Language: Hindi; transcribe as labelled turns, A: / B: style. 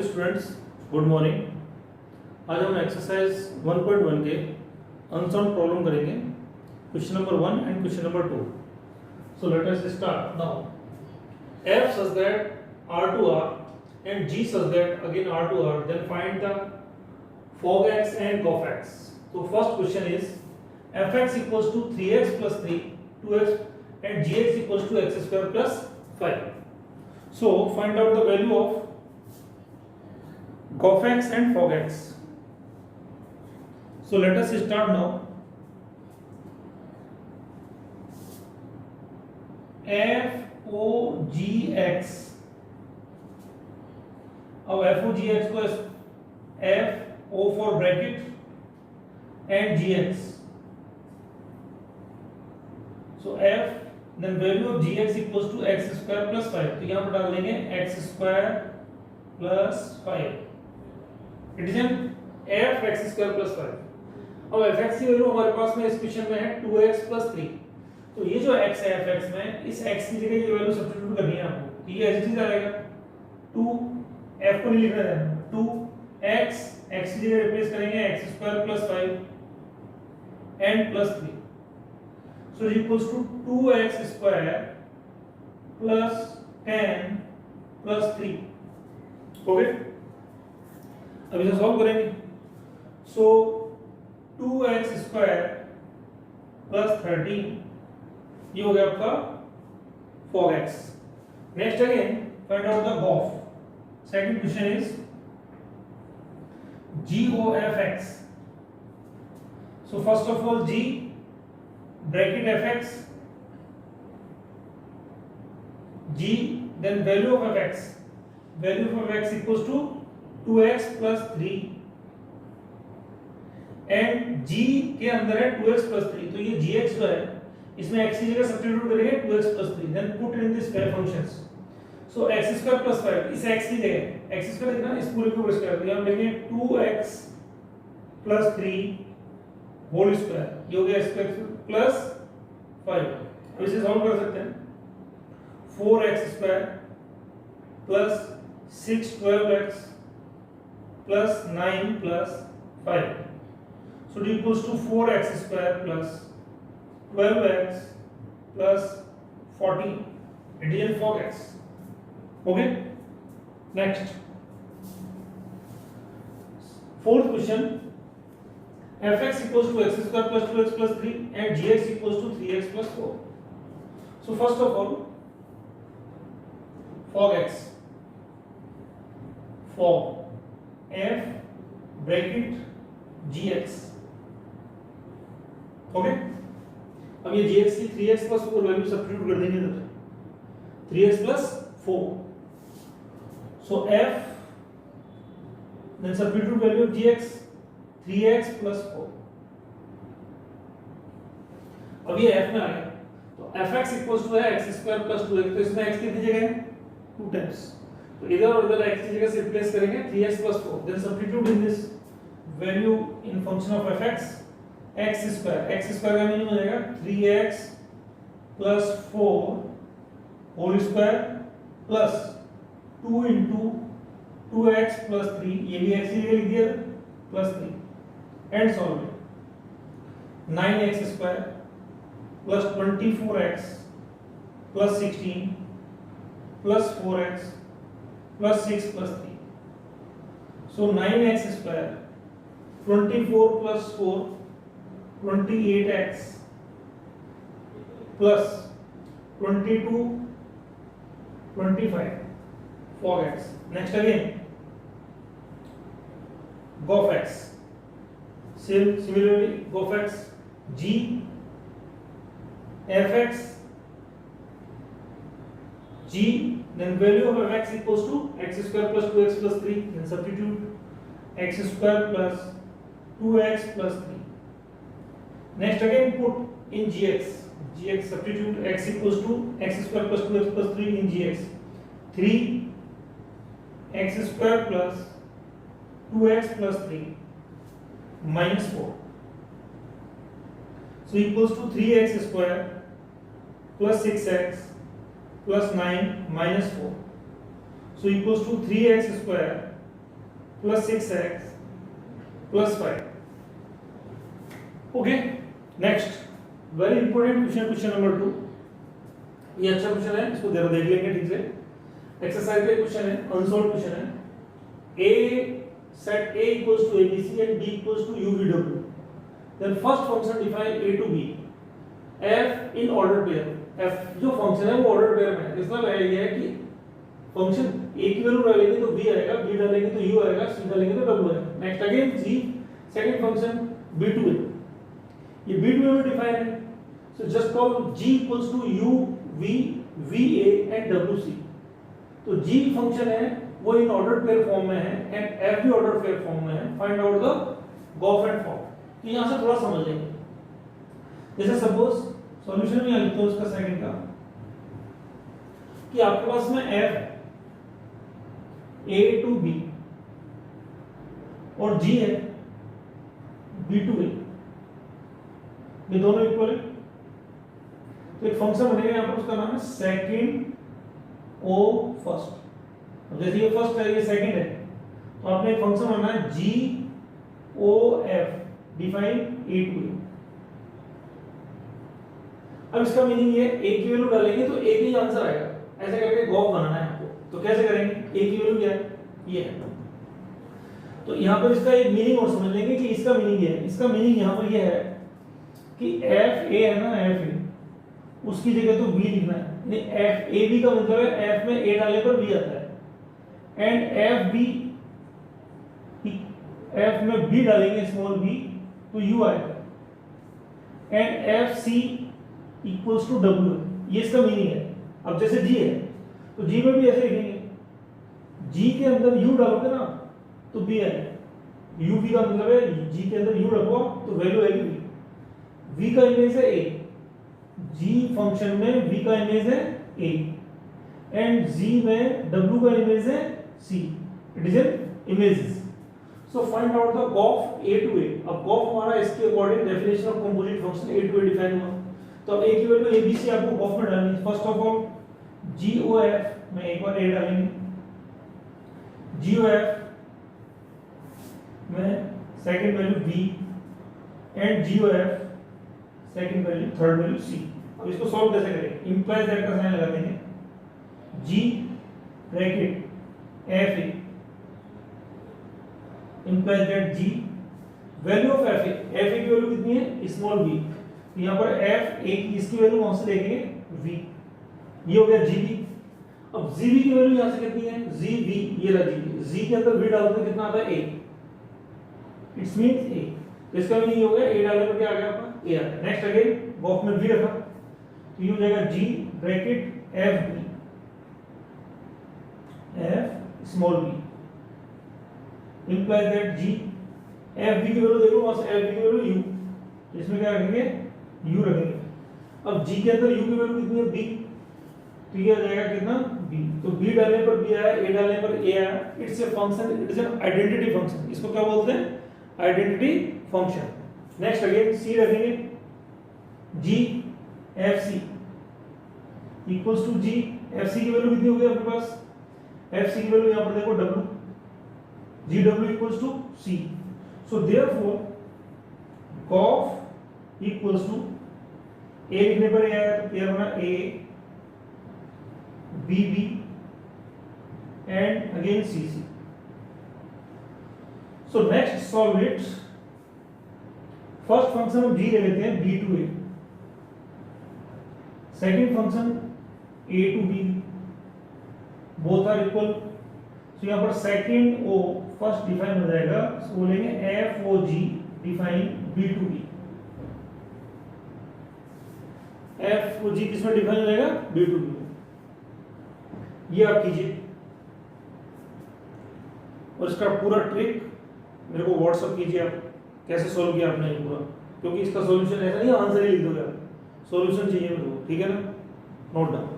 A: Students, good morning. आज हम एक्सरसाइज 1.1 के अनसॉल्व प्रॉब्लम करेंगे, question number 1 and question number 2। So let us start now. f such that r to r and g such that again r to r, then find the fog x and gof x. So first question is fx equals to 3x plus 3 2x and gx equals to x square plus 5. So find out the value of gof x and fog x. So let us start now. f o g x, अब f o g x को f o for bracket and g x. So f then value of g x equals to x square plus 5. तो यहाँ पर डाल देंगे x square plus 5. It is an f x square plus 5. अब f x की वैल्यू हमारे पास में इस क्वेश्चन में है 2x plus 3. तो ये जो x है f x में, इस x की जगह ये वैल्यू सब्स्टिट्यूट करनी है आपको। तो ये ऐसे चीज आएगा 2 f को नहीं लिखना है, 2x x की जगह रिप्लेस करेंगे x square plus 5 and plus 3. So it equals to 2x square plus 10 plus 3. Okay, अब इसे सॉल्व करेंगे। सो 2x स्क्वायर प्लस 13, ये हो गया आपका fog x. Next again find out the gof. Second question is gof x. So first of all g bracket fx, g then value of fx, value of fx equals to 2x plus 3 and g के अंदर है 2x plus 3. तो ये gx जो है इसमें x की जगह सब्स्टिट्यूट करेंगे 2x plus 3, then put in this pair functions. So x square plus 5, इस x की जगह x स्क्वायर लिखना, इस पूरे को स्क्वायर तो हम लेंगे 2x plus 3 होल स्क्वायर, ये हो गया स्क्वायर प्लस 5. अब इसे सॉल्व कर सकते हैं. 4x square plus 6 12x plus 9 plus 5. So it equals to 4x square plus 12x plus 14. It is fog x. Okay. Next. Fourth question. fx equals to x square plus 2x plus 3 and gx equals to 3x plus 4. So first of all, fog x. Fog f bracket gx. Okay, अब ये gx की 3x plus 4 वैल्यू सब्स्टिट्यूट कर देंगे इधर, 3x plus 4. So f then substitute value of gx 3x plus 4. अब ये f में आ गया, तो fx equals to है x square plus 2x. तो इसमें x कितनी जगह है 2 times, तो इधर और इधर x की जगह से रिप्लेस करेंगे 3x plus 4. then substitute in this value in function of fx x square का मीनिंग हो जाएगा 3x plus 4 whole square plus 2 into 2x plus 3, ये भी x की जगह लिख दिया plus 3 and solve it. 9x square plus 24x plus 16 plus 4x plus 6 plus 3. So 9x square 24 plus 4 28x plus 22 25 fog x. Next again gof x. Similarly gof x g fx g then value of fx equals to x square plus 2x plus 3, then substitute x square plus 2x plus 3. Next again put in gx, substitute x equals to x square plus 2x plus 3 in gx, 3 x square plus 2x plus 3 minus 4. So equals to 3x square plus 6x plus 9 minus 4. So equals to 3x square plus 6x plus 5। Okay, next very important question, question number 2। ये अच्छा क्वेश्चन है, इसको जरा देख लेंगे ठीक से। एक्सरसाइज का क्वेश्चन है, अनसॉल्व क्वेश्चन है। a set a equals to abc and b equals to uvw, then first function define a to b f in order pair। f जो फंक्शन है वो ऑर्डर पेयर में है। इसका मतलब ये है कि फंक्शन a की वैल्यू डालेंगे तो b आएगा, b डालेंगे तो u आएगा, c डालेंगे तो w आएगा। Next again g second function b2a, ये b2a में डिफाइन है। So just call g equals to u v va and wc। तो g फंक्शन है वो इन ऑर्डर पेयर फॉर्म में है एंड f भी ऑर्डर पेयर फॉर्म में है। Find out the gof and form. तो यहां से थोड़ा समझ लेंगे। जैसे सपोज सॉल्यूशन में लिखते हो उसका सेकंड का कि आपके पास में f a to b और g है b to a, ये दोनों इक्वल है। तो एक फंक्शन बनेगा यहां पर, उसका नाम है सेकंड ओ फर्स्ट। जैसे ये फर्स्ट है ये सेकंड है, तो आपने एक फंक्शन बनाना है g o f define a to a। अब इसका मीनिंग ये a की वैल्यू डालेंगे तो a का ही आंसर आएगा, ऐसे करके गॉफ बनाना है आपको। तो कैसे करेंगे, a की वैल्यू क्या है, ये है। तो यहां पर इसका एक मीनिंग और समझ लेंगे कि इसका मीनिंग ये है। इसका मीनिंग यहां पर ये है कि f a है ना, f a उसकी जगह तो b लिखना है। यानी f a b का मतलब है f में a डालने पर b आता है, एंड f में b डालेंगे स्मॉल b तो u आएगा, and f c equals to w। ये इसका मीनिंग है। अब जैसे g है तो g में भी ऐसे लिखेंगे, g के अंदर u डालोगे ना तो b आएगा। u v का मतलब है g के अंदर u रखो तो वैल्यू आएगी b। v का इमेज है a, g फंक्शन में v का इमेज है a, एंड g में w का इमेज है c। It is an images. So find out the gof a to a। अब गॉफ हमारा इसके according definition of composite function a to a define हुआ। तो अब a की वैल्यू abc आपको गॉफ में डालनी है। फर्स्ट ऑफ ऑल gof में एक बार a डालेंगे, gof में second value b and gof second value third value c। अब इसको सॉल्व कैसे करेंगे, इंप्लाइज दैट का साइन लगा देंगे, g bracket f a implies that g value of f a की वैल्यू कितनी है, स्मॉल v। तो यहां पर f a की इसकी वैल्यू कौन से देखेंगे, v। ये हो गया gb। अब gb की वैल्यू यहां से कितनी है, gv, ये रहा gb। g के अंदर v डालते हैं कितना आता है, a। It's means a। तो इसका मीनिंग ये हो गया a डालने पर क्या आ गया आपका, a आ गया। नेक्स्ट अगेन बॉक्स में v रखा तो ये हो जाएगा g bracket f small v implies that g f b की वैल्यू देखो, वहां से f b की वैल्यू u, तो इसमें क्या रखेंगे, u रखेंगे। अब g के अंदर u की वैल्यू कितनी है, b, तो ये आ जाएगा कितना, b। तो b डालने पर b आया, a डालने पर a आया। It's a function, it is an identity function. इसको क्या बोलते हैं, identity function. Next again c रखेंगे, g f c equals to g f c की वैल्यू कितनी होगी आपके पास, f c की वैल्यू यहां पर देखो w, GW equals to C. So therefore, GOF equals to A लिखने पर A आया तो क्या बना A, BB and again CC. So next solve it. First function हम G ले लेते हैं B to A. Second function A to B. Both are equal. तो यहाँ पर सेकंड ओ फर्स्ट डिफाइन हो जाएगा, तो बोलेंगे f o g define b to b. F o g किसमें डिफाइन हो जाएगा, बी टू बी। ये आप कीजिए और इसका पूरा ट्रिक मेरे को व्हाट्सएप कीजिए आप कैसे सॉल्व किया आपने ये पूरा, क्योंकि इसका सॉल्यूशन ऐसा नहीं आंसर ही लिख दोगे आप, सॉल्यूशन चाहिए मेरे को, ठीक है ना, नोट डाउन।